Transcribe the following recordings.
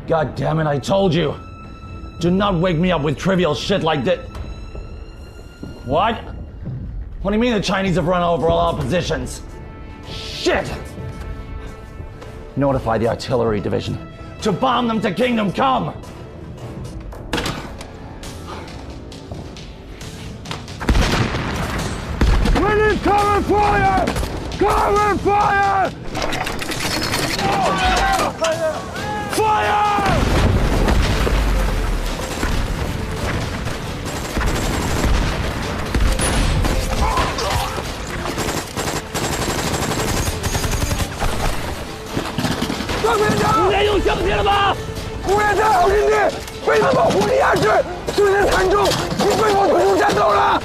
God damn it, I told you. Do not wake me up with trivial shit like that. What? What do you mean the Chinese have run over all our positions? Shit! Notify the artillery division to bomb them to Kingdom Come! We need cover fire! Cover fire! Fire!张连长，你有相信了吧？胡连长，好兄弟，被他们火力压制，虽然惨重，已被我退出战斗了。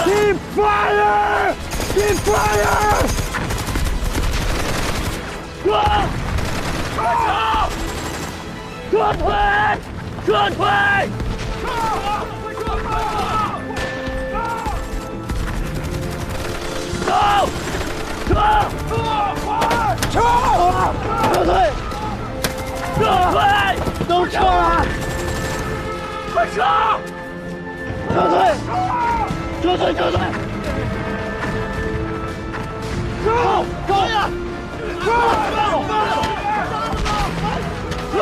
Keep fire! Keep fire! 撤退！撤退！走！撤！撤退！撤退！都撤了！快撤！撤退！撤退！撤退！走！走呀！走！上来！走！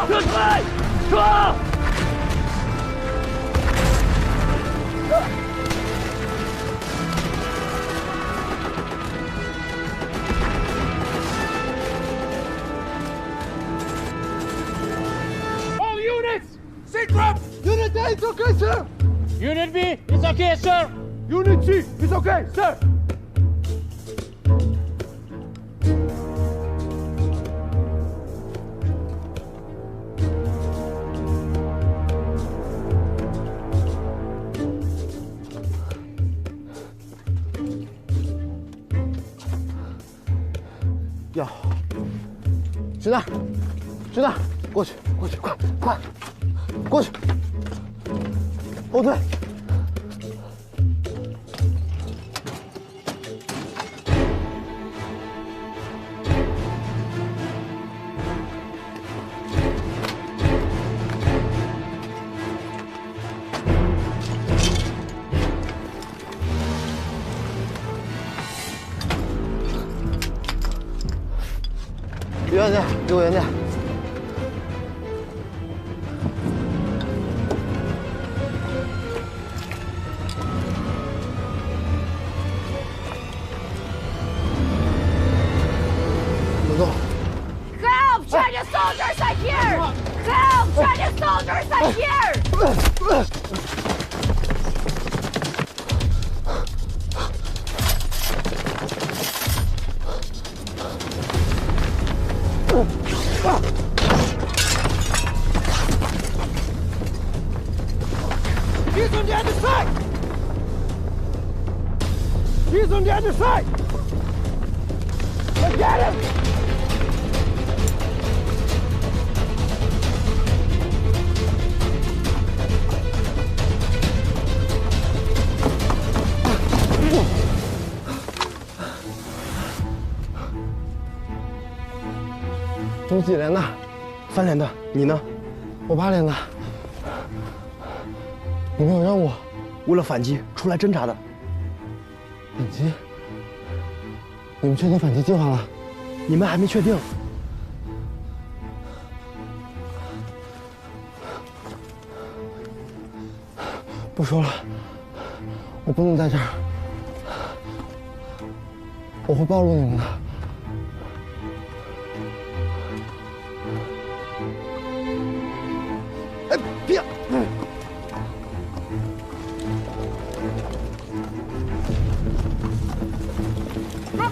撤退！撤！Sit rep! Unit A is okay, sir! Unit B is okay, sir! Unit C is okay, sir!要，子弹，子弹，过去，快！过去，后退。远点，离我远点。Help! Chinese soldiers are here! Help! Chinese soldiers are here! ！He's on the other side! He's on the other side! Let's get him! 你几连的？3连的。你呢？我8连的。你没有任务，为了反击出来侦查的。反击？你们确定反击计划了？你们还没确定。不说了，我不能在这儿，我会暴露你们的。哎，别！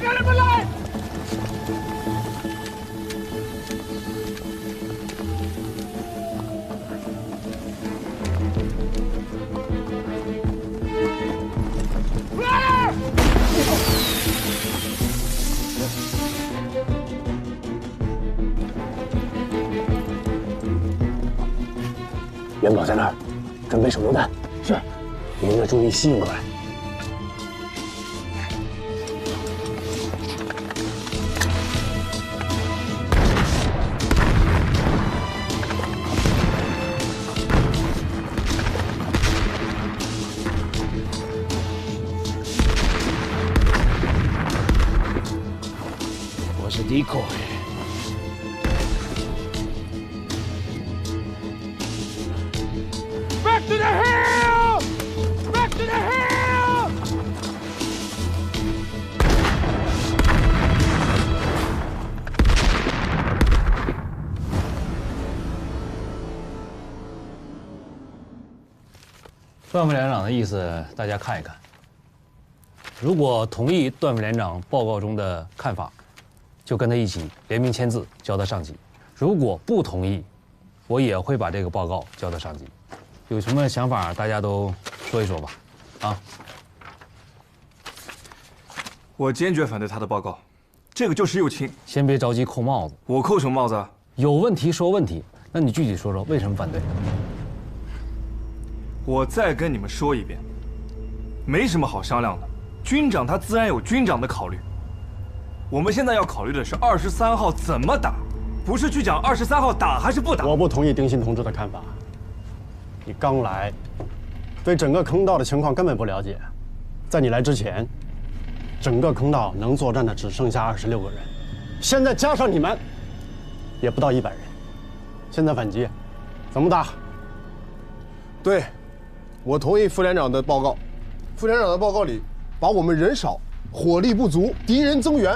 给我你们来！元宝在那儿，准备手榴弹。是，你们的注意吸引过来。我是 decoy。Back to the hill! Back to the hill! 段副连长的意思，大家看一看。如果同意段副连长报告中的看法，就跟他一起联名签字交到上级；如果不同意，我也会把这个报告交到上级。有什么想法，大家都说一说吧。啊，我坚决反对他的报告，这个就是右倾。先别着急扣帽子，我扣什么帽子啊？有问题说问题。那你具体说说为什么反对？我再跟你们说一遍，没什么好商量的。军长他自然有军长的考虑，我们现在要考虑的是23号怎么打，不是去讲23号打还是不打。我不同意丁新同志的看法。你刚来，对整个坑道的情况根本不了解。在你来之前，整个坑道能作战的只剩下26个人，现在加上你们，也不到100人。现在反击，怎么打？对，我同意副连长的报告。副连长的报告里，把我们人少、火力不足、敌人增援、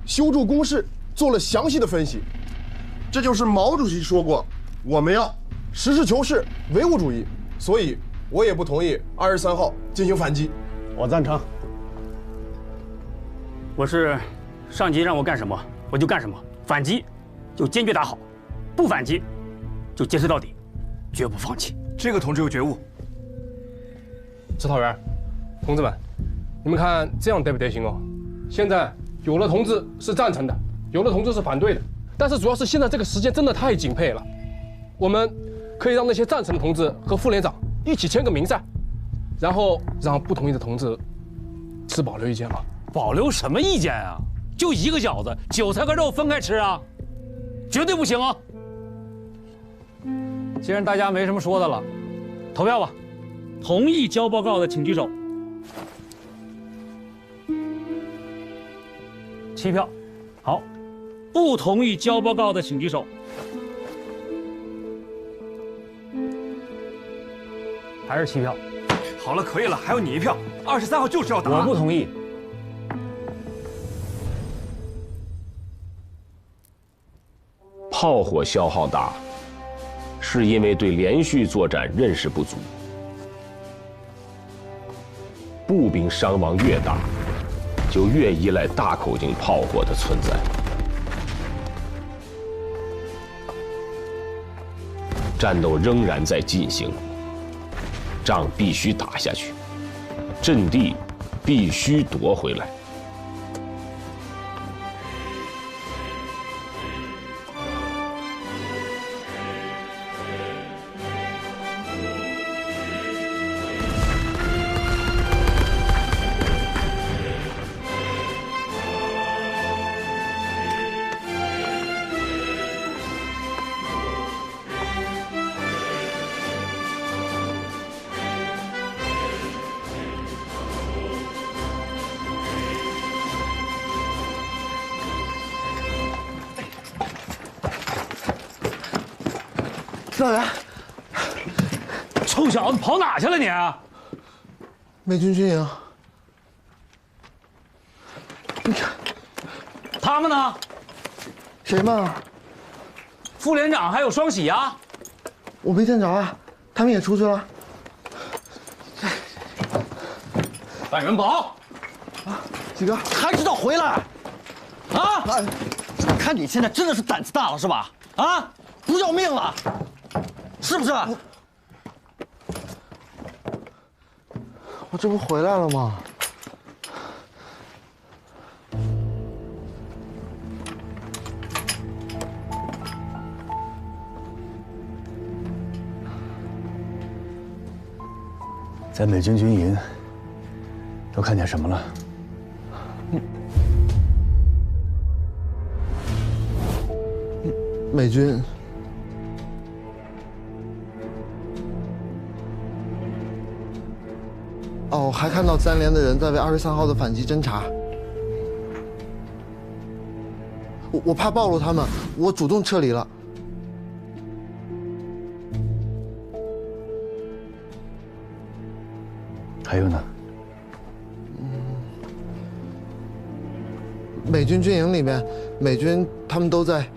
修筑工事做了详细的分析。这就是毛主席说过，我们要实事求是、唯物主义。所以，我也不同意23号进行反击。我赞成。我是上级让我干什么我就干什么，反击就坚决打好，不反击就坚持到底，绝不放弃。这个同志有觉悟。指导员，同志们，你们看这样得不得行哦？现在有的同志是赞成的，有的同志是反对的，但是主要是现在这个时间真的太紧迫了。我们可以让那些赞成的同志和副连长一起签个名噻，然后让不同意的同志持保留意见啊。保留什么意见啊？就一个饺子，韭菜跟肉分开吃啊，绝对不行啊！既然大家没什么说的了，投票吧。同意交报告的请举手。7票。好，不同意交报告的请举手。还是7票。好了，可以了，还有你1票。23号就是要打。我不同意。炮火消耗大，是因为对连续作战认识不足。步兵伤亡越大，就越依赖大口径炮火的存在。战斗仍然在进行，仗必须打下去，阵地必须夺回来。指导员，臭小子跑哪去了你？美军军营。你看，他们呢？谁们啊？副连长还有双喜啊？我没见着啊，他们也出去了。范元宝，啊，几哥还知道回来？啊！看你现在真的是胆子大了是吧？啊，不要命了，是不是？我这不回来了吗？在美军军营都看见什么了？美军。哦，还看到3连的人在为23号的反击侦查。我怕暴露他们，我主动撤离了。还有呢？美军军营里面，美军他们都在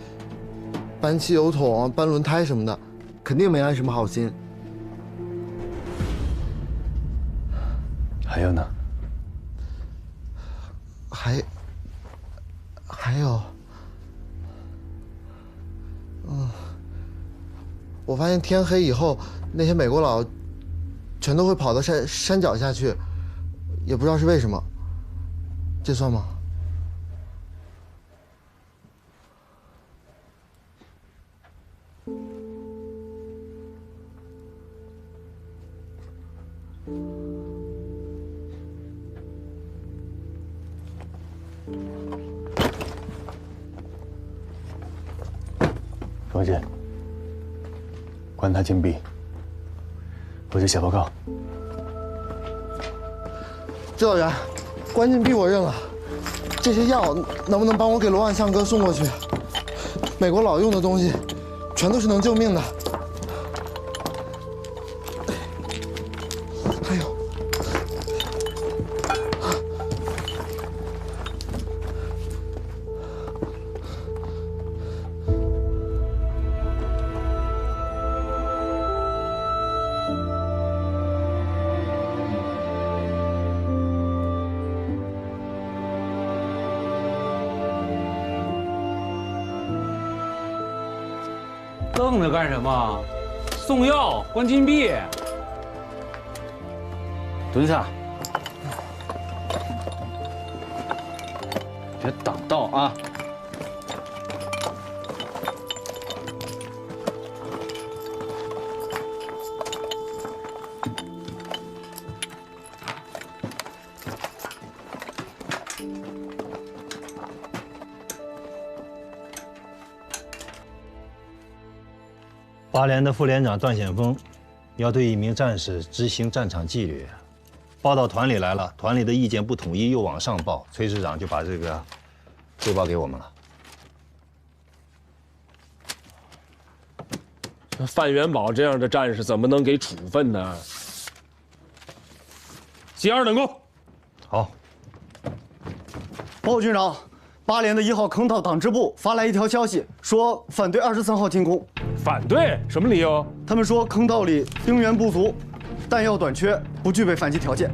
搬汽油桶、搬轮胎什么的，肯定没安什么好心。还有呢？还有，我发现天黑以后，那些美国佬全都会跑到山脚下去，也不知道是为什么。这算吗？罗姐，关他禁闭，我去写报告。指导员，关禁闭我认了，这些药能不能帮我给罗万象哥送过去？美国佬用的东西，全都是能救命的。还有，愣着干什么？送药，关禁闭。蹲下，别挡道啊！8连的副连长段显峰要对一名战士执行战场纪律，报到团里来了，团里的意见不统一，又往上报，崔师长就把这个汇报给我们了。范元宝这样的战士怎么能给处分呢？记2等功。好。报告军长，8连的1号坑道党支部发来一条消息，说反对23号进攻。反对？什么理由？他们说坑道里兵源不足，弹药短缺，不具备反击条件。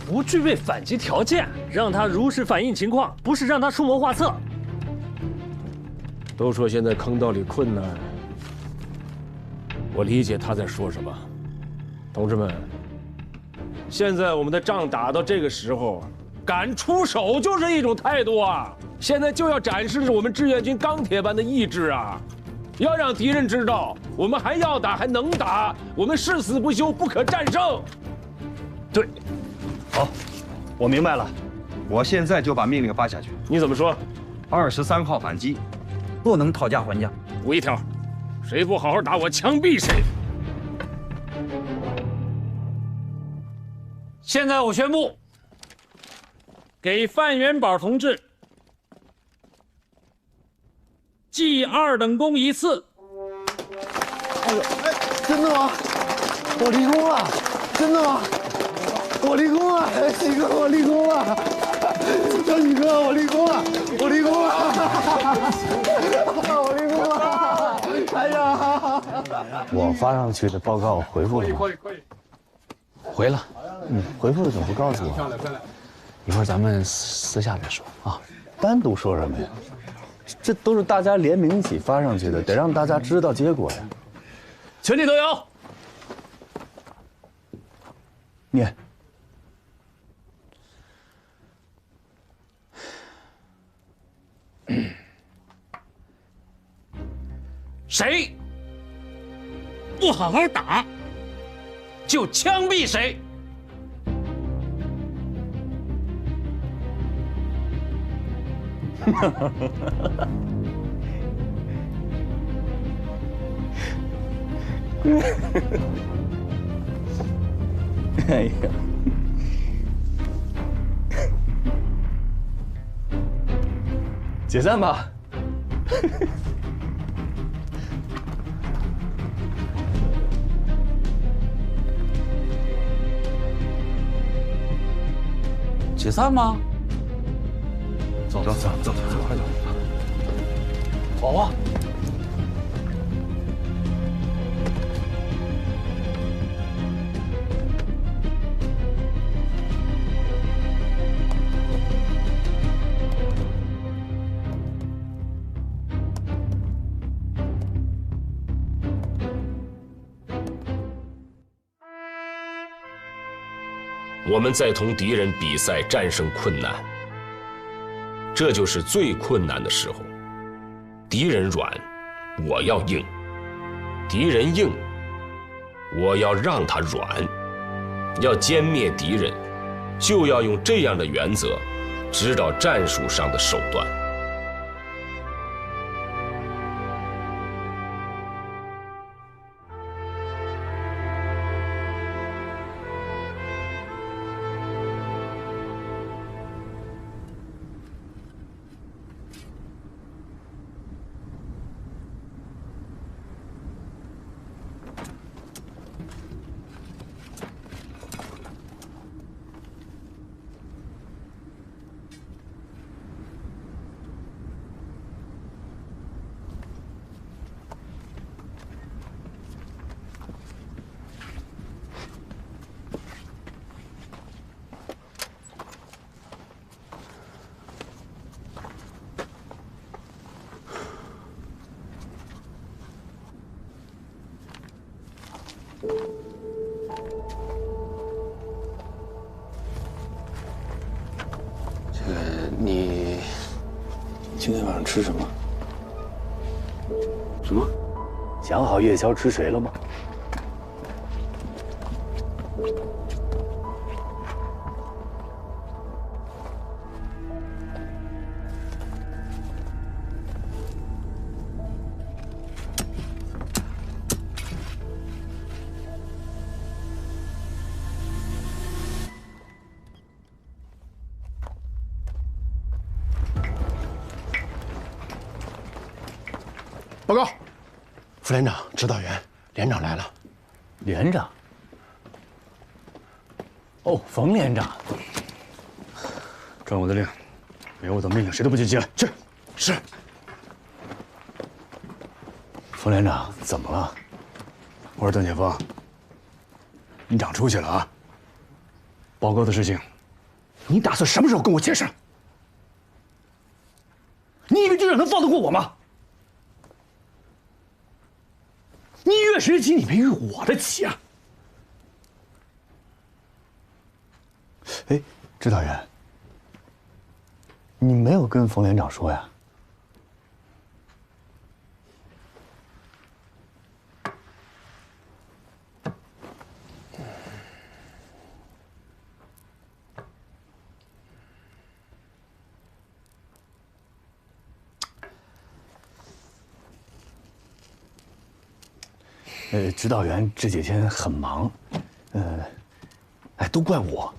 不具备反击条件，让他如实反映情况，不是让他出谋划策。都说现在坑道里困难，我理解他在说什么。同志们，现在我们的仗打到这个时候，敢出手就是一种态度啊！现在就要展示我们志愿军钢铁般的意志啊！要让敌人知道，我们还要打，还能打，我们誓死不休，不可战胜。对，好，我明白了，我现在就把命令发下去。你怎么说？23号反击，不能讨价还价。补一条，谁不好好打，我枪毙谁。现在我宣布，给范元宝同志记2等功1次。真的吗？我立功了！真的吗？我立功了，喜哥，我立功了！小喜哥，我立功了！我立功了！我立功了！哎呀！我发上去的报告回复了吗？可以。回了。回复了怎么不告诉我？漂亮漂亮。一会儿咱们私下再说啊。单独说什么呀？这都是大家联名一起发上去的，得让大家知道结果呀。全体都有。念。谁不好好打，就枪毙谁。哎呀，解散吧。解散吗？走，快走！好啊。我们在同敌人比赛战胜困难，这就是最困难的时候。敌人软，我要硬；敌人硬，我要让他软。要歼灭敌人，就要用这样的原则，指导战术上的手段。你今天晚上吃什么？什么？想好夜宵吃谁了吗？报告，副连长、指导员、连长来了。连长？哦，冯连长。传我的令，没有我的命令，谁都不许进来。去。是。冯连长，怎么了？我说邓建峰，你长出息了啊！报告的事情，你打算什么时候跟我解释？你以为军长能放得过我吗？你越谁的棋，你别越我的棋啊！哎，指导员，你没有跟冯连长说呀？指导员这几天很忙，都怪我。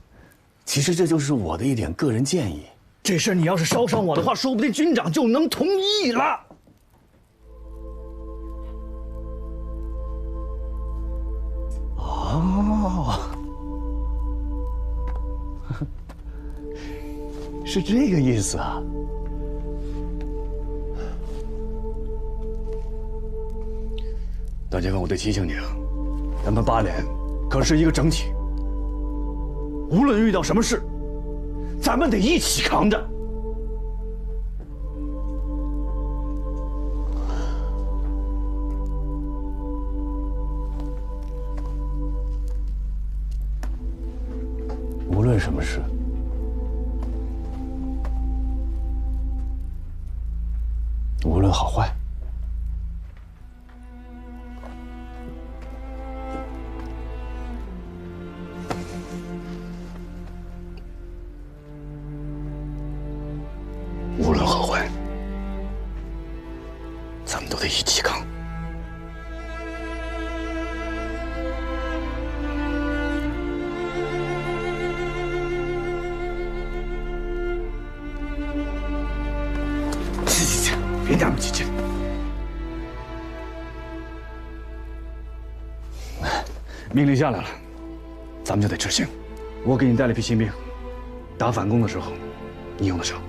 其实这就是我的一点个人建议。这事你要是捎上我的话，说不定军长就能同意了。是这个意思啊。大家看，我得提醒你啊，咱们8连可是一个整体，无论遇到什么事，咱们得一起扛着。无论什么事，无论好坏。无论好坏，咱们都得一起扛。去，别娘们唧唧。命令下来了，咱们就得执行。我给你带了批新兵，打反攻的时候，你用得上。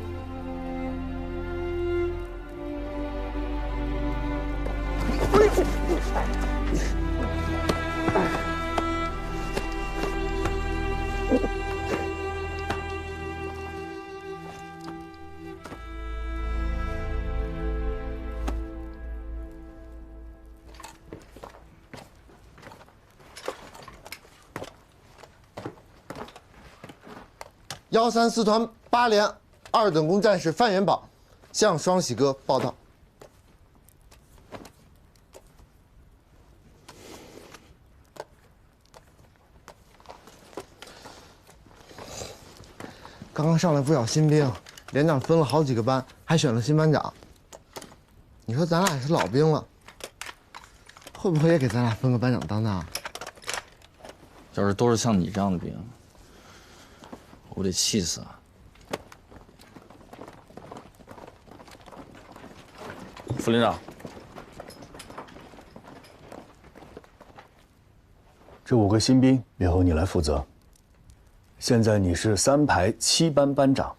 134团8连2等功战士范元宝向双喜哥报道。刚刚上来不少新兵，连长分了好几个班，还选了新班长。你说咱俩也是老兵了，会不会也给咱俩分个班长当当？要是都是像你这样的兵，我得气死啊！副连长，这5个新兵由你来负责。现在你是3排7班班长。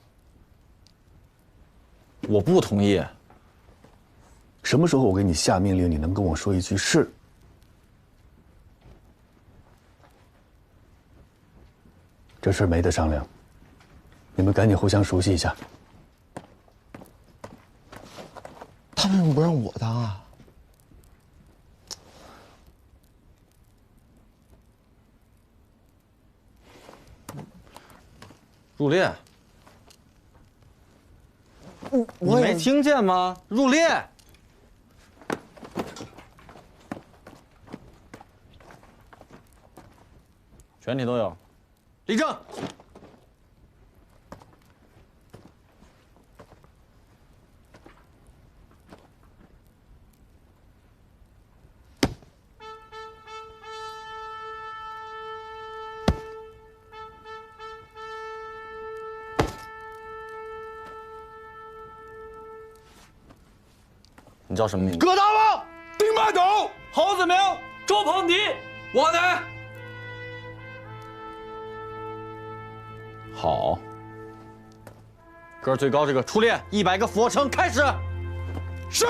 我不同意。什么时候我给你下命令，你能跟我说一句是？这事没得商量，你们赶紧互相熟悉一下。他为什么不让我当啊？入列。你我没听见吗？入列。全体都有。立正。你叫什么名字？葛大王、丁八斗、侯子明、周鹏迪，我呢？好。个儿最高这个出列100个俯卧撑，开始。是。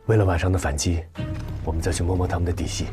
为了晚上的反击，我们再去摸摸他们的底细。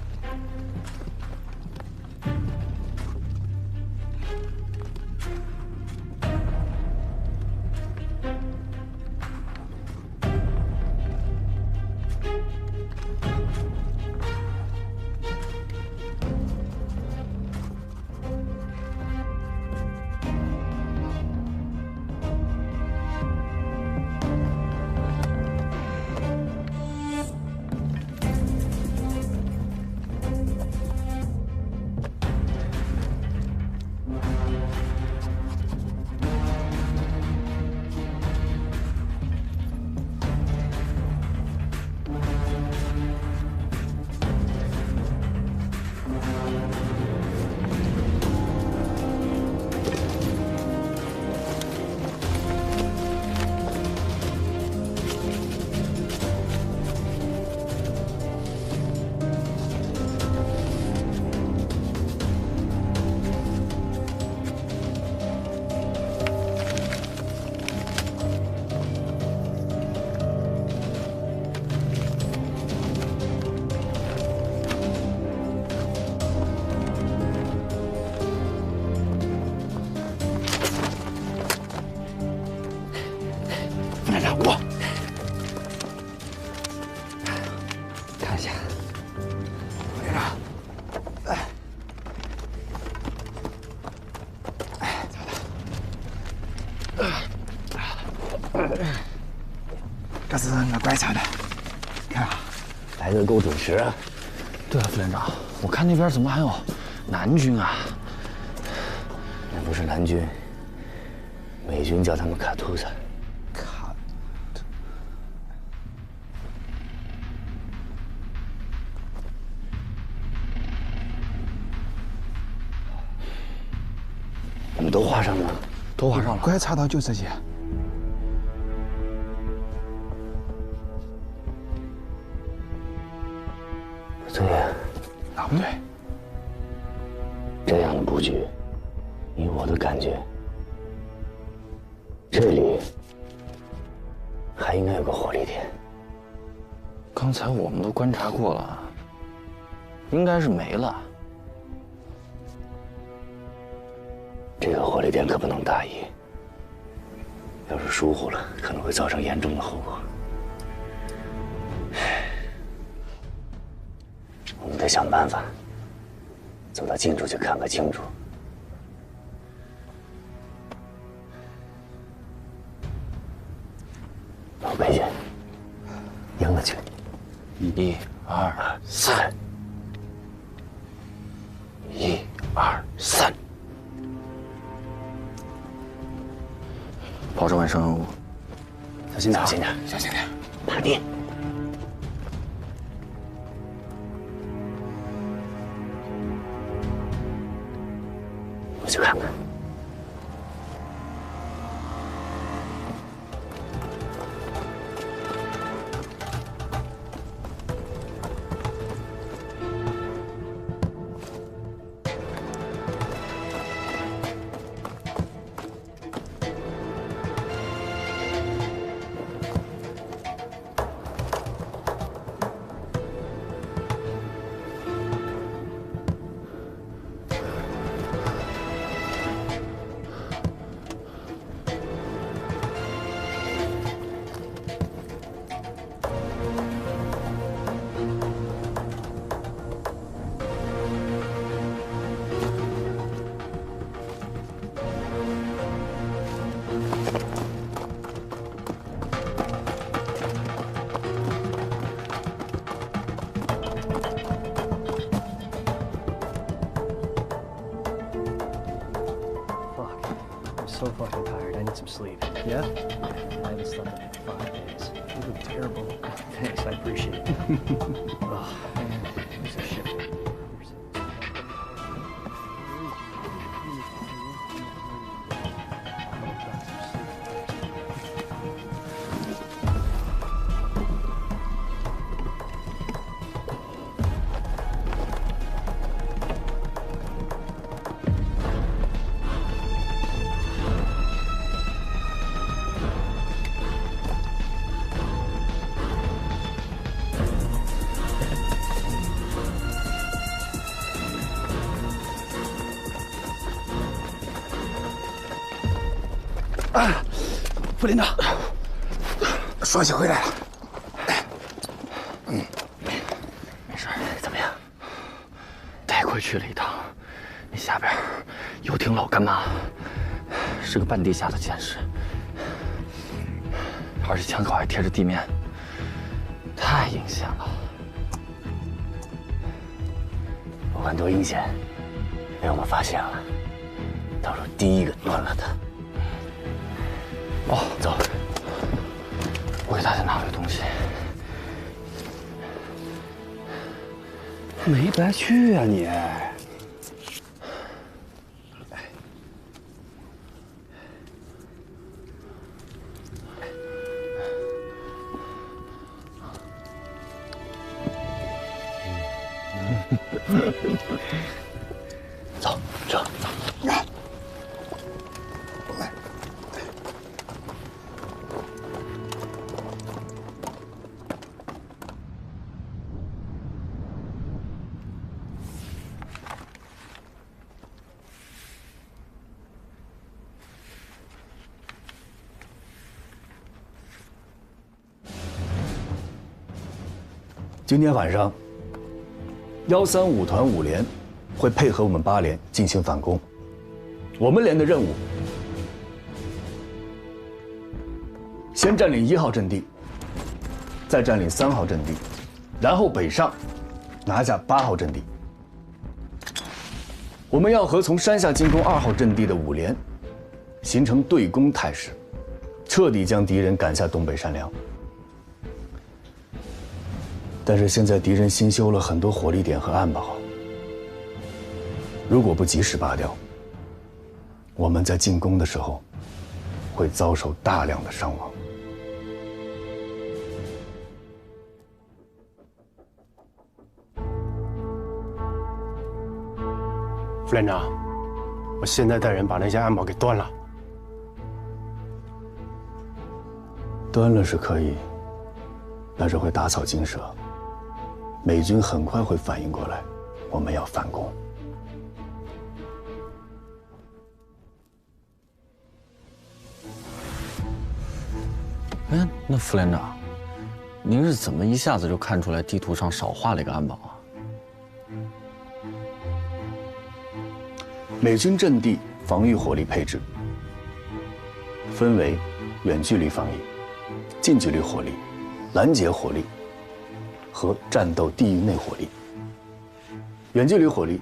连长，我看一下。连长，这是我观察的，看啊，来的够准时。对了，副连长，我看那边怎么还有南军啊？那不是南军，美军叫他们卡图萨。你们都画上了？都画上了。观察到就这些。不对呀，哪不对？这样的布局，以我的感觉，这里还应该有个火力点。刚才我们都观察过了，应该是没了。这个火力点可不能大意，要是疏忽了，可能会造成严重的后果。我们得想办法走到近处去看个清楚。老北去，迎了去，1、2、3，1、2、3，保证完成任务。小心点，小心点，小心点，打地。我去看看。So fucking tired. I need some sleep. Yeah? I haven't slept in 5 days. You look terrible. Thanks, I appreciate it. Oh, man. Where's the ship? 副连长，双喜回来了。没事，怎么样？太快去了一趟，那下边游艇老干妈，是个半地下的监视，而且枪口还贴着地面，太阴险了。不管多阴险，被我们发现了，到时候第一个端了他。 哦，走，我给大家拿了个东西。没白去啊你！走，这走。今天晚上，135团5连会配合我们8连进行反攻。我们连的任务，先占领1号阵地，再占领3号阵地，然后北上，拿下8号阵地。我们要和从山下进攻2号阵地的5连形成对攻态势，彻底将敌人赶下东北山梁。但是现在敌人新修了很多火力点和暗堡，如果不及时拔掉，我们在进攻的时候会遭受大量的伤亡。副连长，我现在带人把那些暗堡给端了。端了是可以，但是会打草惊蛇。美军很快会反应过来，我们要反攻。哎，那副连长，您是怎么一下子就看出来地图上少画了一个暗堡啊？美军阵地防御火力配置分为远距离防御、近距离火力、拦截火力和战斗地域内火力。远距离火力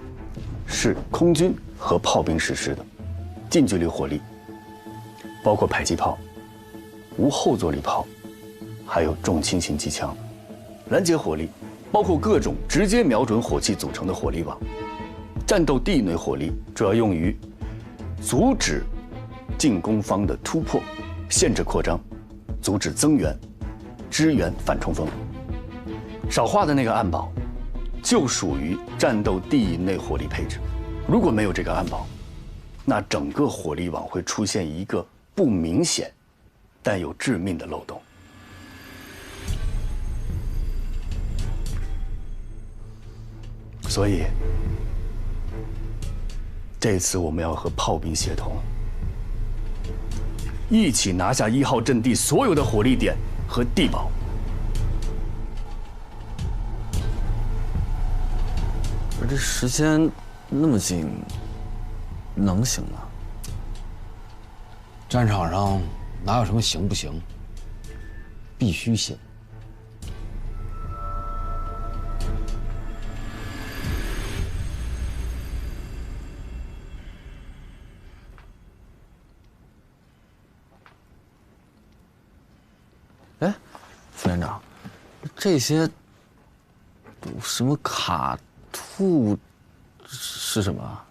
是空军和炮兵实施的，近距离火力包括迫击炮、无后坐力炮，还有重轻型机枪。拦截火力包括各种直接瞄准火器组成的火力网。战斗地内火力主要用于阻止进攻方的突破、限制扩张、阻止增援、支援反冲锋。少画的那个暗堡就属于战斗地内火力配置。如果没有这个暗堡，那整个火力网会出现一个不明显但有致命的漏洞。所以这次我们要和炮兵协同，一起拿下1号阵地所有的火力点和地堡。可这时间那么近，能行吗？战场上哪有什么行不行，必须行。哎，副连长，这些什么卡兔是什么？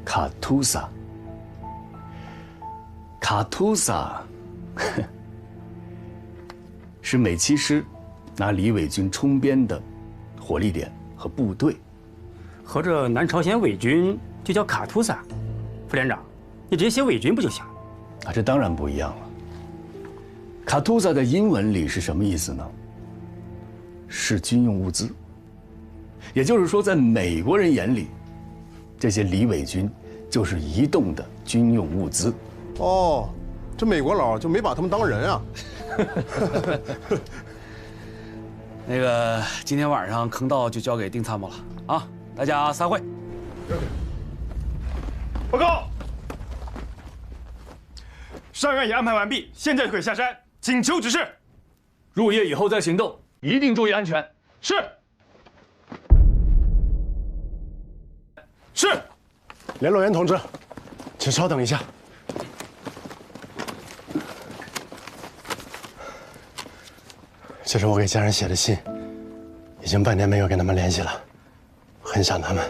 卡图萨，卡图萨，是美七师拿李伪军充编的火力点和部队。合着南朝鲜伪军就叫卡图萨？副连长，你直接写伪军不就行了？啊，这当然不一样了。卡图萨在英文里是什么意思呢？是军用物资。也就是说，在美国人眼里，这些李伪军就是移动的军用物资。哦，这美国佬就没把他们当人啊？那个，今天晚上坑道就交给丁参谋了啊！大家散会。报告，上元已安排完毕，现在就可以下山，请求指示。入夜以后再行动，一定注意安全。是。是。联络员同志，请稍等一下。这是我给家人写的信，已经半年没有跟他们联系了，很想他们。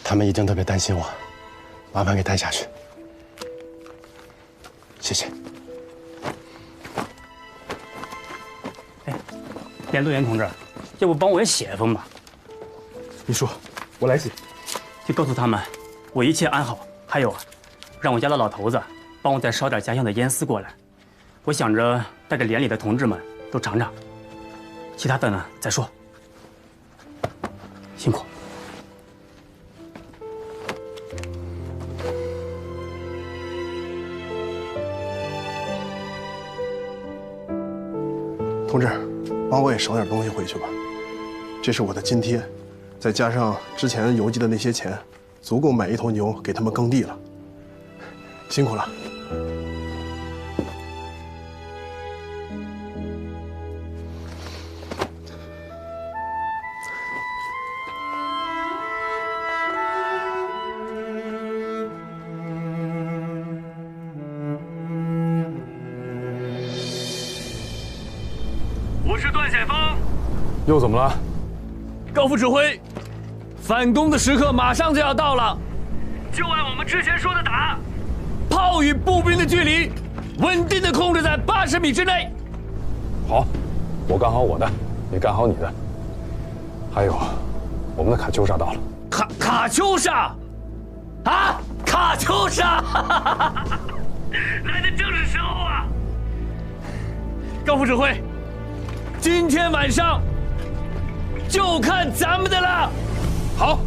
他们一定特别担心我，麻烦给带下去。谢谢。联络员同志，要不帮我也写一封吧？你说，我来写。就告诉他们，我一切安好。还有啊，让我家的老头子帮我再捎点家乡的烟丝过来。我想着带给连里的同志们都尝尝，其他的呢再说。辛苦。同志，帮我也捎点东西回去吧。这是我的津贴，再加上之前邮寄的那些钱，足够买1头牛给他们耕地了。辛苦了。我是段显峰。又怎么了？高副指挥，反攻的时刻马上就要到了，就按我们之前说的打，炮与步兵的距离稳定的控制在80米之内。好，我干好我的，你干好你的。还有，我们的卡秋莎到了。卡秋莎，啊，卡秋莎，来的正是时候啊！高副指挥，今天晚上就看咱们的了。好。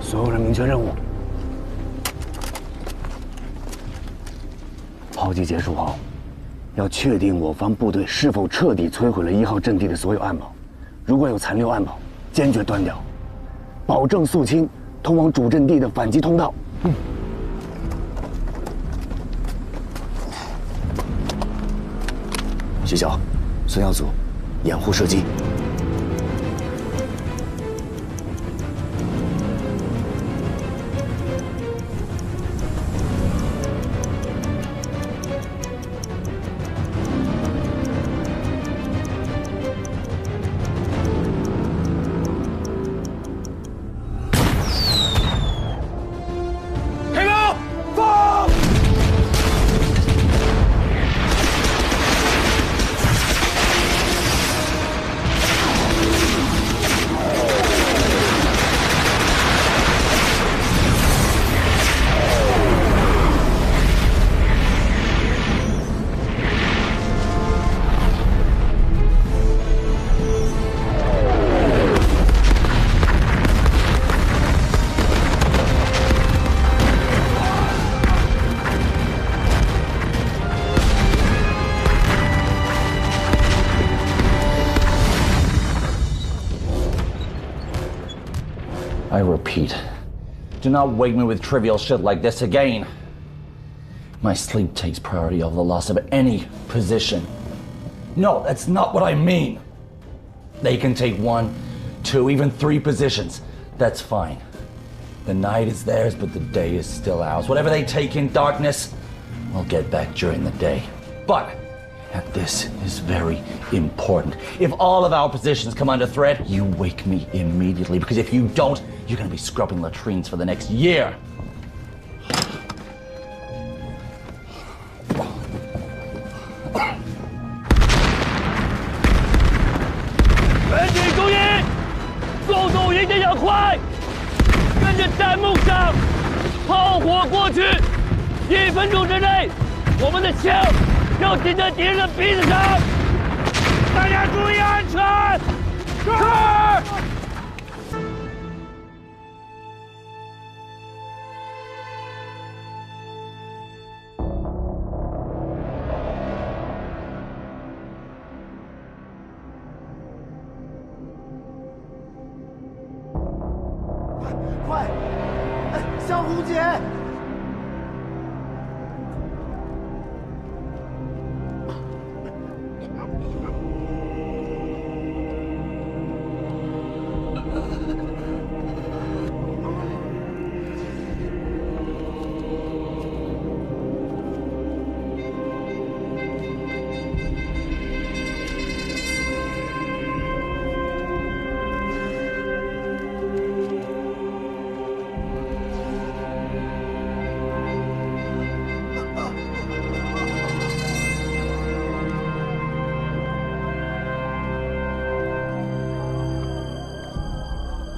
所有人明确任务。炮击结束后，要确定我方部队是否彻底摧毁了1号阵地的所有暗堡，如果有残留暗堡，坚决端掉，保证肃清通往主阵地的反击通道。徐晓、孙耀祖，掩护射击。I repeat, do not wake me with trivial shit like this again. My sleep takes priority over the loss of any position. No, that's not what I mean. They can take 1, 2, even 3 positions. That's fine. The night is theirs, but the day is still ours. Whatever they take in darkness, we'll get back during the day. But this is very important. If all of our positions come under threat, you wake me immediately, because if you don't, you're gonna be scrubbing latrines for the next year. 全体注意，速度一定要快，跟着弹幕上炮火过去，1分钟之内，我们的枪要顶在敌人的鼻子上。大家注意安全！是。快！哎，香红姐。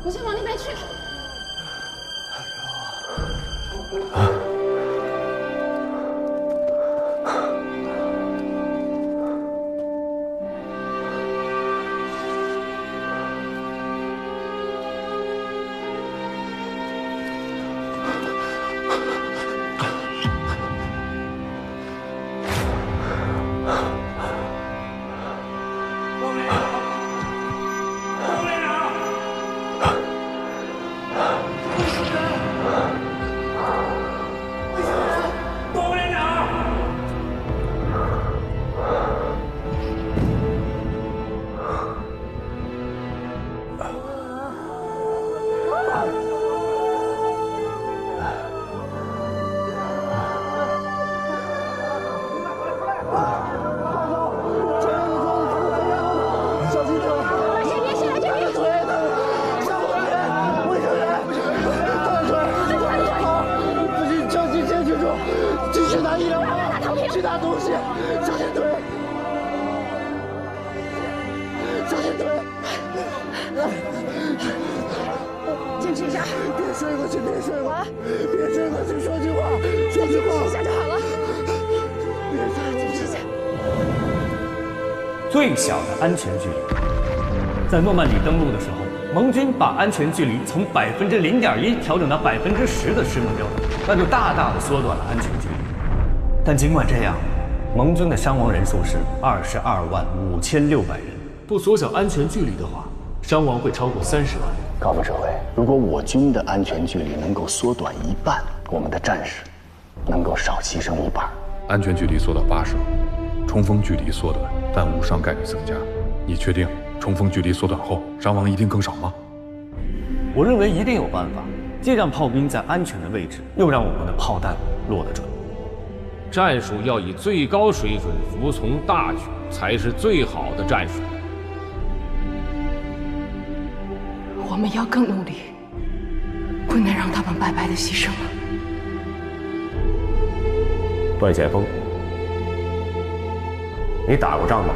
你先往那边去。坚持一下，别睡过去，别睡过去，别睡过去，说句话，说句话，坚持一下就好了。别睡过去，坚持一下。最小的安全距离，在诺曼底登陆的时候，盟军把安全距离从0.1%调整到10%的师门标准，那就大大的缩短了安全距离。但尽管这样，盟军的伤亡人数是225600人。不缩小安全距离的话，伤亡会超过30万人。高副指挥，如果我军的安全距离能够缩短1半，我们的战士能够少牺牲1半。安全距离缩到80，冲锋距离缩短，但误伤概率增加。你确定冲锋距离缩短后伤亡一定更少吗？我认为一定有办法，既让炮兵在安全的位置，又让我们的炮弹落得准。战术要以最高水准服从大局，才是最好的战术。我们要更努力，不能让他们白白的牺牲了。段先锋，你打过仗吗？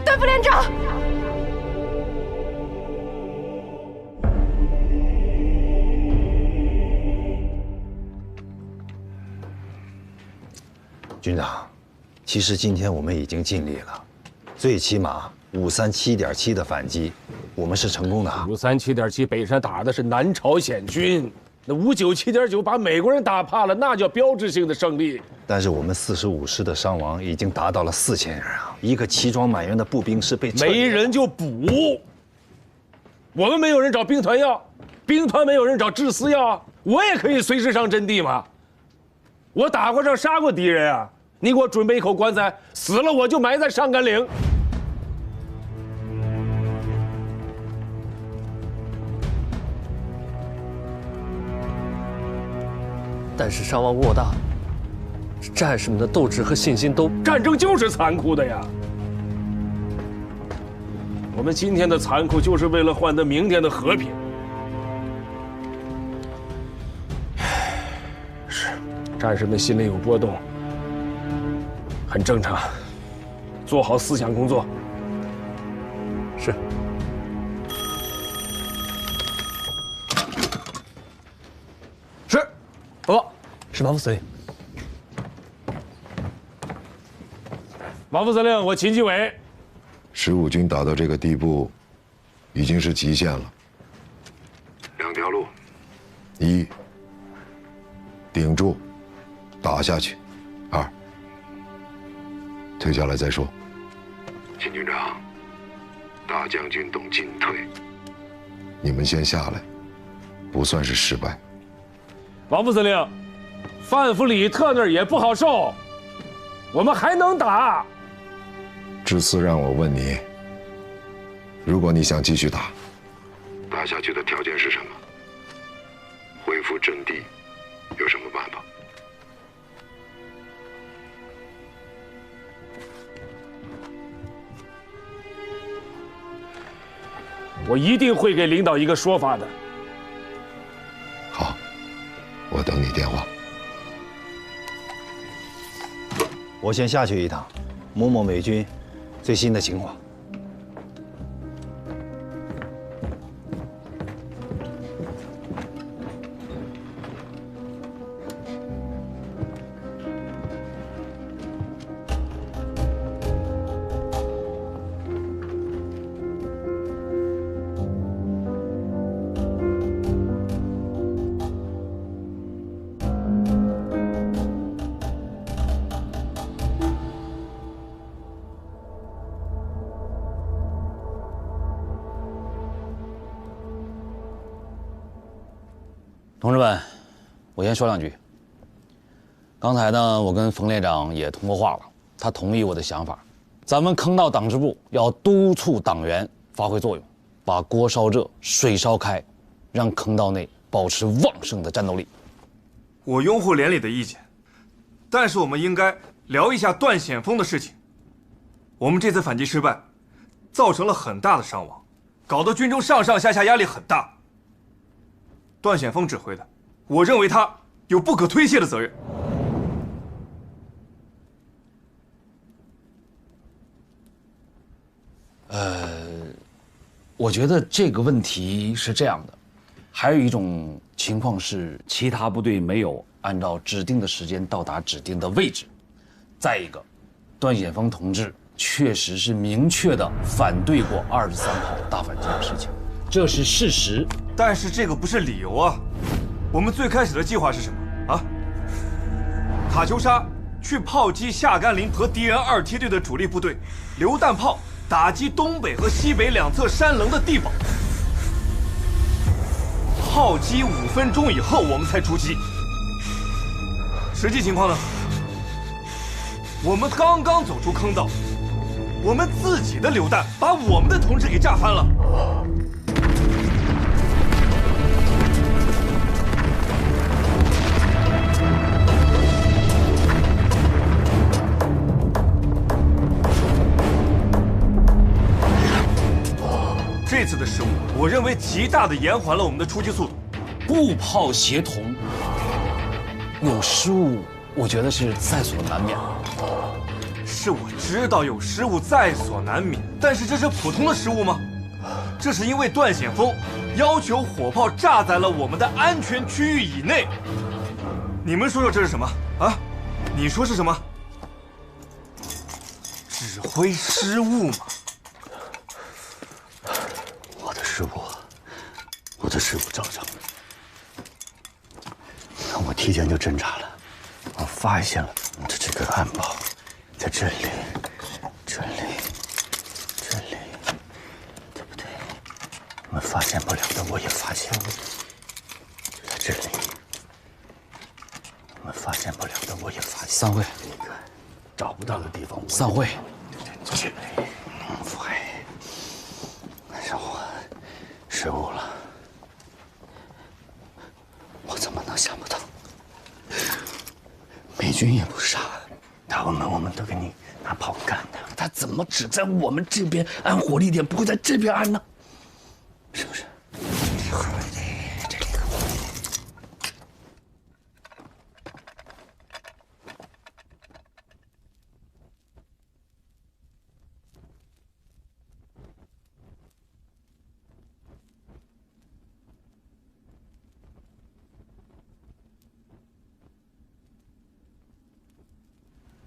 段副连长。军长，其实今天我们已经尽力了，最起码537.7的反击，我们是成功的。537.7北山打的是南朝鲜军，那597.9把美国人打怕了，那叫标志性的胜利。但是我们45师的伤亡已经达到了4000人啊！一个齐装满员的步兵师被没人就补，我们没有人找兵团要，兵团没有人找致死要，我也可以随时上阵地嘛。我打过仗，杀过敌人啊！你给我准备一口棺材，死了我就埋在上甘岭。但是伤亡过大，战士们的斗志和信心都……战争就是残酷的呀！我们今天的残酷，就是为了换得明天的和平。是，战士们心里有波动，很正常。做好思想工作。是。是。报告。是王副司令。王副司令，我秦基伟。 15军打到这个地步，已经是极限了。2条路：一，顶住，打下去；二，退下来再说。秦军长，大将军懂进退，你们先下来，不算是失败。王副司令，范弗里特那儿也不好受，我们还能打。这次让我问你，如果你想继续打，打下去的条件是什么？恢复阵地有什么办法？我一定会给领导一个说法的。好，我等你电话。我先下去一趟，摸摸美军最新的情况。同志们，我先说两句。刚才呢，我跟冯连长也通过话了，他同意我的想法。咱们坑道党支部要督促党员发挥作用，把锅烧热、水烧开，让坑道内保持旺盛的战斗力。我拥护连里的意见，但是我们应该聊一下段显峰的事情。我们这次反击失败，造成了很大的伤亡，搞得军中上上下下压力很大。段显峰指挥的，我认为他有不可推卸的责任。我觉得这个问题是这样的，还有一种情况是其他部队没有按照指定的时间到达指定的位置。再一个，段显峰同志确实是明确的反对过23号大反击的事情，这是事实。但是这个不是理由啊！我们最开始的计划是什么啊？塔秋莎去炮击夏甘林和敌人2梯队的主力部队，榴弹炮打击东北和西北两侧山棱的地堡。炮击5分钟以后，我们才出击。实际情况呢？我们刚刚走出坑道，我们自己的榴弹把我们的同志给炸翻了。这次的失误，我认为极大的延缓了我们的出击速度。步炮协同有失误，我觉得是在所难免。是我知道有失误在所难免，但是这是普通的失误吗？这是因为段显峰要求火炮炸在了我们的安全区域以内。你们说说这是什么啊？你说是什么？指挥失误吗？我的失误造成的。我提前就侦查了，我发现了你的这个暗堡，在这里，这里，对不对？我们发现不了的，我也发现了，就在这里。我们发现不了的，我也发现。散会。那个找不到的地方，散会。对，这里。是我失误了。我怎么能想不到？美军也不傻，我们都给你拿炮干的，他怎么只在我们这边按火力点，不会在这边按呢？是不是？这里。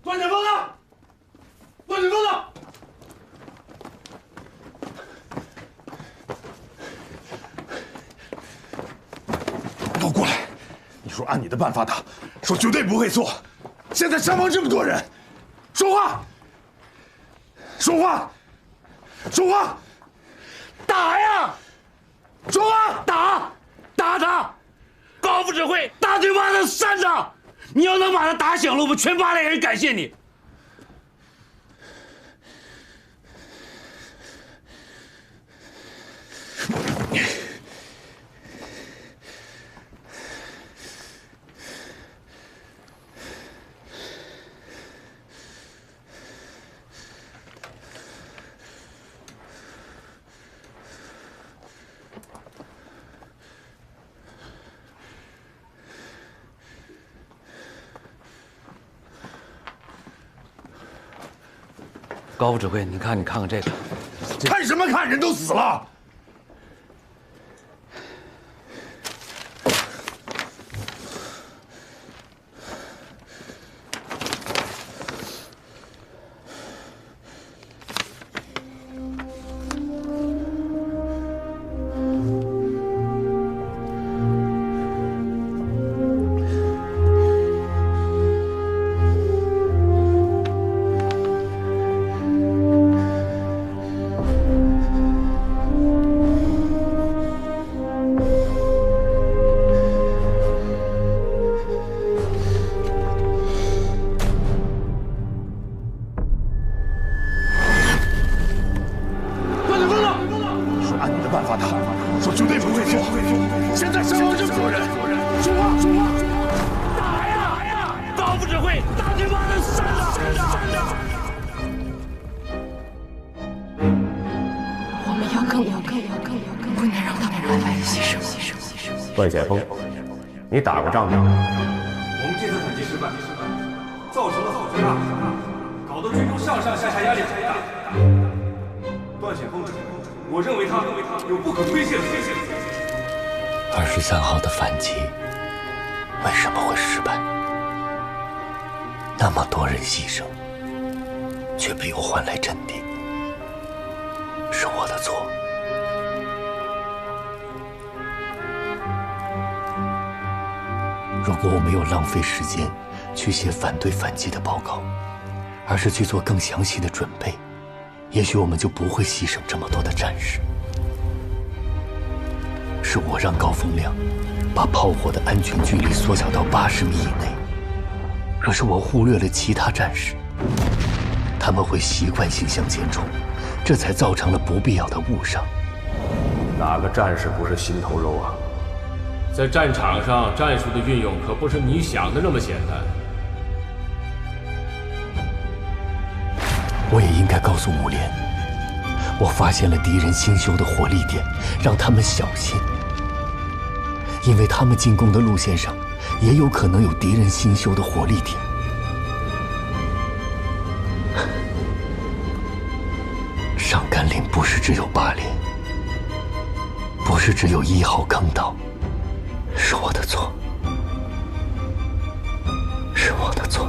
段显峰呢？段显峰呢？都过来！你说按你的办法打，说绝对不会错。现在伤亡这么多人，说话！说话！说话！打呀！说话，打他！高副指挥，大嘴巴子扇他！你要能把他打醒了，我们全巴连人感谢你。高副指挥，你看看这个。看什么看？人都死了。段显峰，你打过仗吗？我们这次反击失败，造成了好大的伤亡，搞得军中上下压力很大。段显峰，我认为他有不可推卸的罪行。23号的反击为什么会失败？那么多人牺牲，却没有换来阵地，是我的错。如果我没有浪费时间去写反对反击的报告，而是去做更详细的准备，也许我们就不会牺牲这么多的战士。是我让高风亮把炮火的安全距离缩小到80米以内，可是我忽略了其他战士，他们会习惯性向前冲，这才造成了不必要的误伤。哪个战士不是心头肉啊？在战场上，战术的运用可不是你想的那么简单。我也应该告诉5连，我发现了敌人新修的火力点，让他们小心，因为他们进攻的路线上也有可能有敌人新修的火力点。上甘岭不是只有8连，不是只有1号坑道。是我的错，是我的错。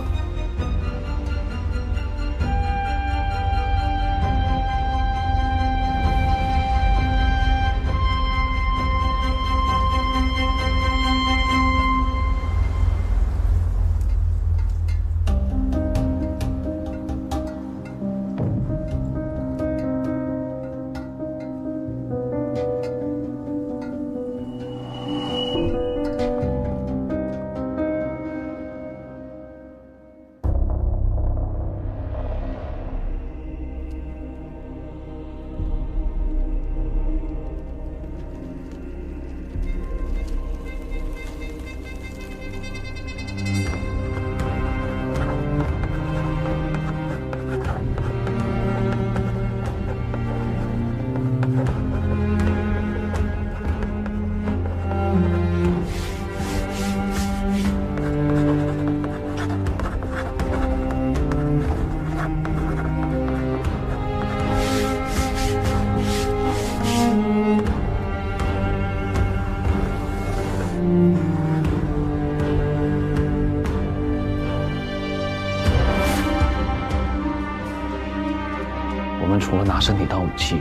除了拿身体当武器，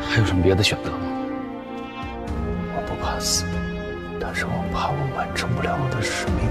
还有什么别的选择吗？我不怕死，但是我怕我完成不了我的使命。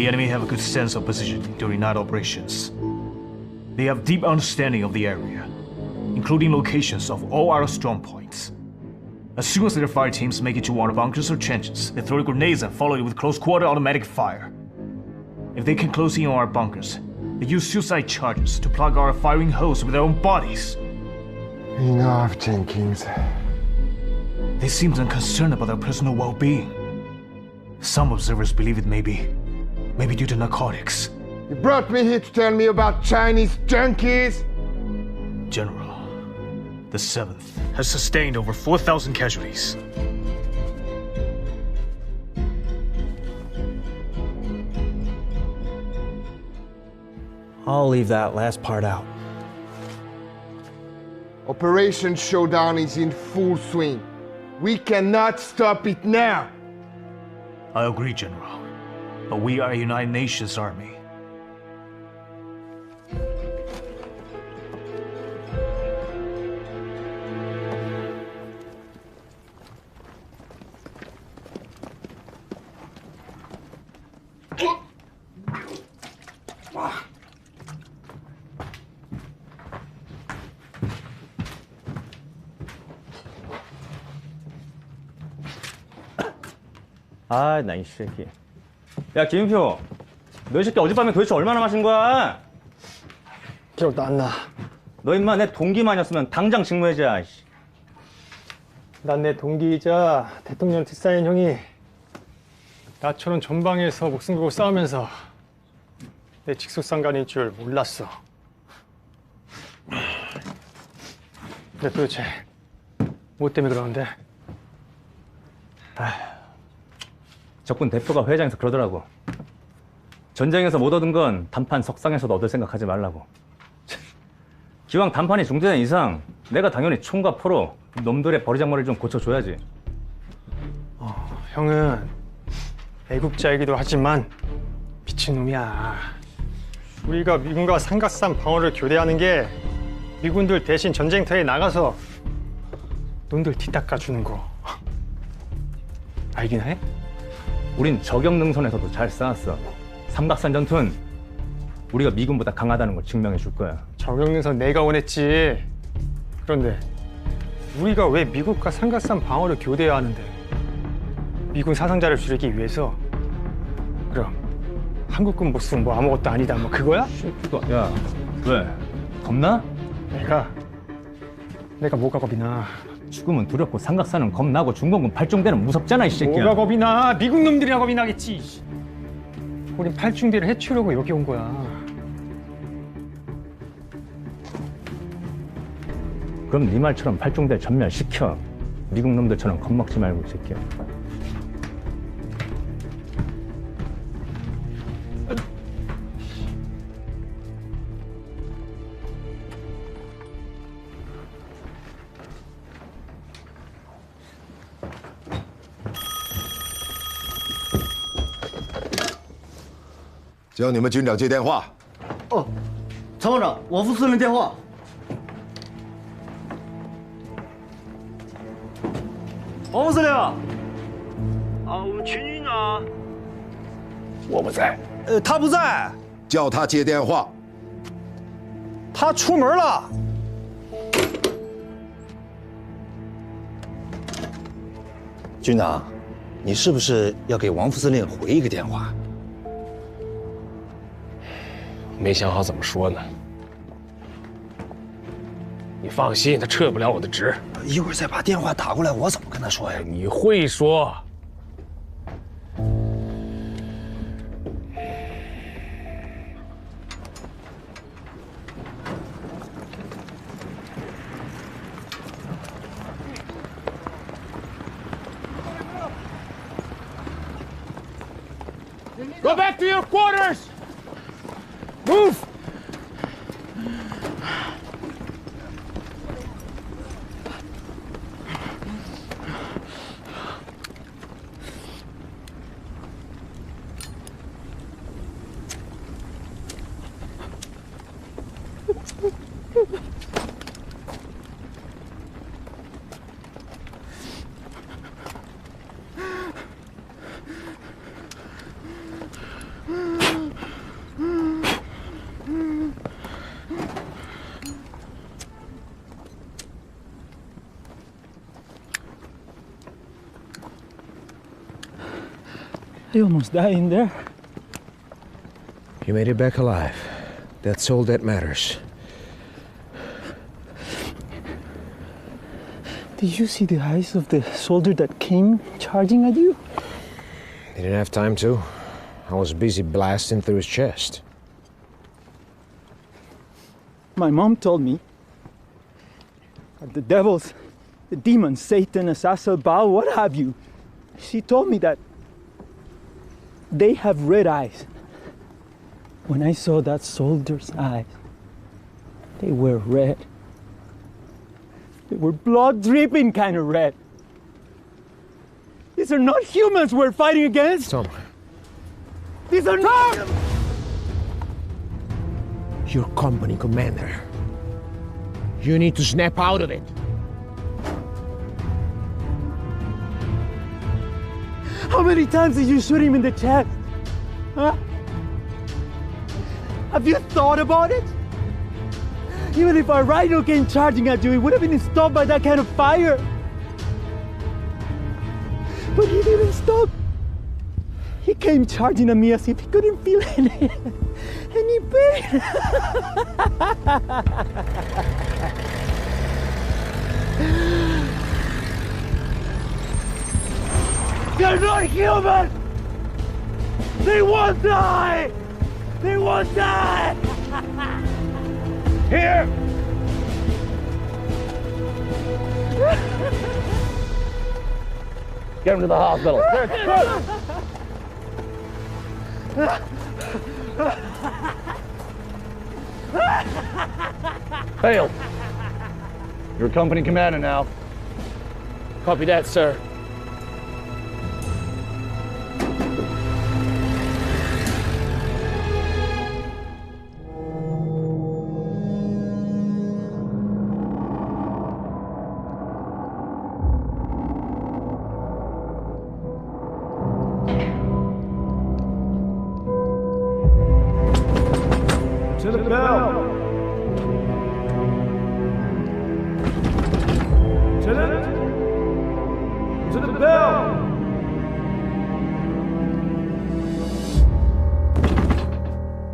The enemy have a good sense of position during night operations. They have deep understanding of the area, including locations of all our strong points. As soon as their fire teams make it to our bunkers or trenches, they throw grenades and follow it with close-quarter automatic fire. If they can close in on our bunkers, they use suicide charges to plug our firing holes with their own bodies. Enough, Jenkins. They seem unconcerned about their personal well-being. Some observers believe it may be due to narcotics. You brought me here to tell me about Chinese junkies? General, the 7th has sustained over 4,000 casualties. I'll leave that last part out. Operation Showdown is in full swing. We cannot stop it now. I agree, General. But we are a United Nations army. 아, 나 이 새끼. 야, 김인표. 너 이 새끼 어젯밤에 도대체 얼마나 마신 거야? 기억도 안 나. 너 임마 내 동기만 아니었으면 당장 직무해자. 난 내 동기이자 대통령 뒷사인 형이 나처럼 전방에서 목숨 걸고 싸우면서 내 직속상관인 줄 몰랐어. 근데 도대체 뭐 때문에 그러는데? 적군 대표가 회장에서 그러더라고. 전쟁에서 못 얻은 건 단판 석상에서도 얻을 생각하지 말라고. 기왕 단판이 중단된 이상 내가 당연히 총과 포로 놈들의 버리장머리를 좀 고쳐줘야지. 형은 애국자이기도 하지만 미친놈이야. 우리가 미군과 삼각산 방어를 교대하는 게 미군들 대신 전쟁터에 나가서 놈들 뒤닦아주는 거 알긴 해? 우린 저격능선에서도 잘 싸웠어. 삼각산 전투는 우리가 미군보다 강하다는 걸 증명해 줄 거야. 저격능선 내가 원했지. 그런데 우리가 왜 미국과 삼각산 방어를 교대해야 하는데? 미군 사상자를 줄이기 위해서? 그럼 한국군 모습은 뭐 아무것도 아니다 뭐 그거야? 야, 왜? 겁나? 내가 뭐가 겁이 나? 죽음은 두렵고 삼각산은 겁나고 중공군 팔중대는 무섭잖아, 이 새끼야. 뭐가 겁이 나? 미국 놈들이나 겁이 나겠지. 우린 팔중대를 해치우려고 여기 온 거야. 그럼 네 말처럼 팔중대 전멸시켜. 미국 놈들처럼 겁먹지 말고, 이 새끼야.叫你们军长接电话。哦，参谋长，王副司令电话。王副司令。我们秦军长。我不在。他不在。叫他接电话。他出门了。军长，你是不是要给王副司令回一个电话？没想好怎么说呢。你放心，他撤不了我的职。一会儿再把电话打过来，我怎么跟他说呀？你会说。Go back to your quarters! Move! I almost died in there. You made it back alive. That's all that matters. Did you see the eyes of the soldier that came charging at you? Didn't have time to. I was busy blasting through his chest. My mom told me that the devils, the demons, Satan, Azazel, Baal, what have you, she told me that they have red eyes. When I saw that soldier's eyes, they were red. They were blood-dripping kind of red. These are not humans we're fighting against. Tom. These are not... Your company commander. You need to snap out of it. How many times did you shoot him in the chest? Huh? Have you thought about it? Even if our rhino came charging at you, it would have been stopped by that kind of fire. But he didn't stop. He came charging at me as if he couldn't feel any pain. They're not human! They won't die! They won't die! Here! Get him to the hospital. Failed. You're company commander now. Copy that, sir. To the bell! To the bell!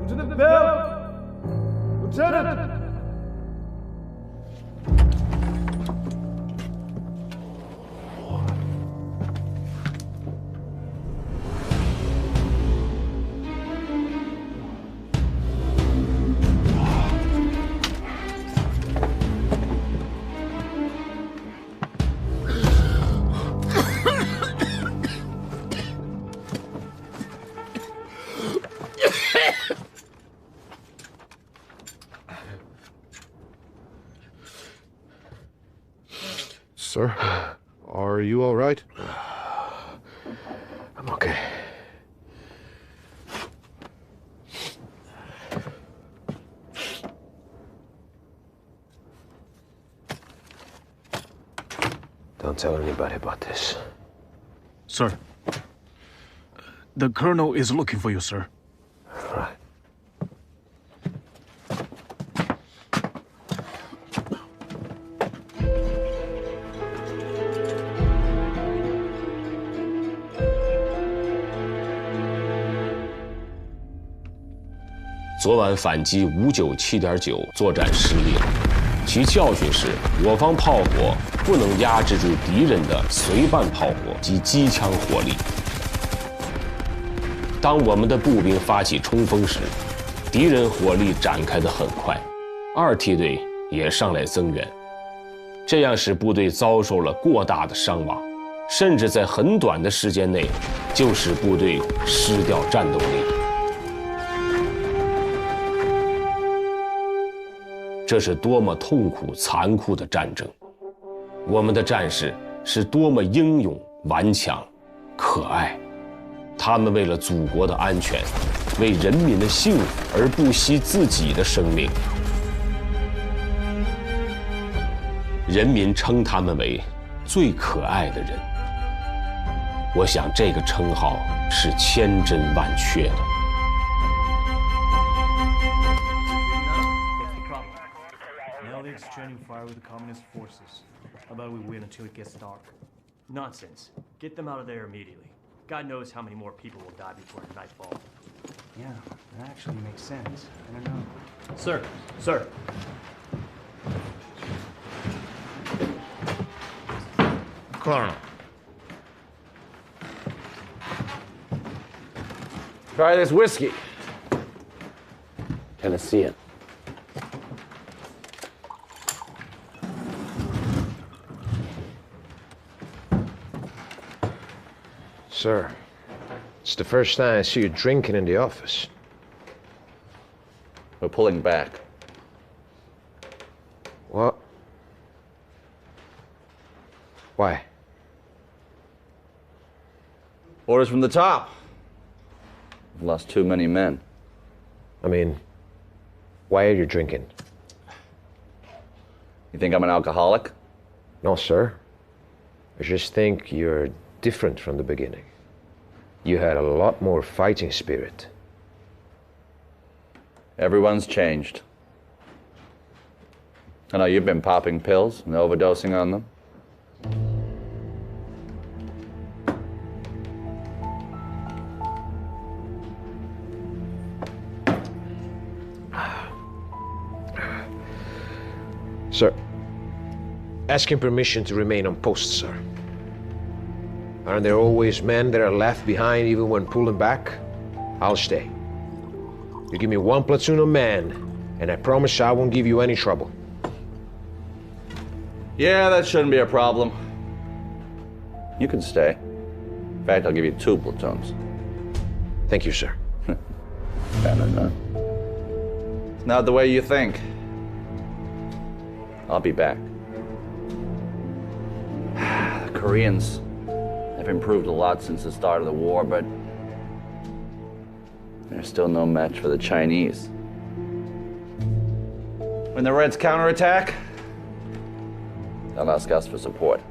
To the bell! Lieutenant! Sir, are you all right? I'm okay. Don't tell anybody about this. Sir, the colonel is looking for you, sir. Right.昨晚反击597.9作战失利了，其教训是我方炮火不能压制住敌人的随伴炮火及机枪火力。当我们的步兵发起冲锋时，敌人火力展开得很快，2梯队也上来增援，这样使部队遭受了过大的伤亡，甚至在很短的时间内就使部队失掉战斗力。这是多么痛苦残酷的战争！我们的战士是多么英勇顽强、可爱，他们为了祖国的安全，为人民的幸福而不惜自己的生命。人民称他们为最可爱的人。我想这个称号是千真万确的。Now they're exchanging fire with the communist forces. How about we wait until it gets dark? Nonsense. Get them out of there immediately. God knows how many more people will die before nightfall. Yeah, that actually makes sense. I don't know. Sir, sir. Colonel. Try this whiskey. Tennessean. Sir, it's the first time I see you drinking in the office. We're pulling back. What? Why? Orders from the top. We've lost too many men. I mean, why are you drinking? You think I'm an alcoholic? No, sir. I just think you're different from the beginning. You had a lot more fighting spirit. Everyone's changed. I know you've been popping pills and overdosing on them. Sir, asking permission to remain on post, sir. Aren't there always men that are left behind even when pulling back? I'll stay. You give me one platoon of men, and I promise I won't give you any trouble. Yeah, that shouldn't be a problem. You can stay. In fact, I'll give you 2 platoons. Thank you, sir. No. It's not the way you think. I'll be back. The Koreans have improved a lot since the start of the war, but they're still no match for the Chinese. When the Reds counterattack, they'll ask us for support.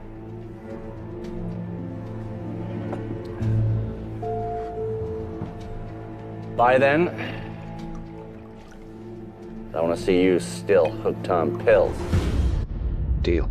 By then, I want to see you still hooked on pills. Deal.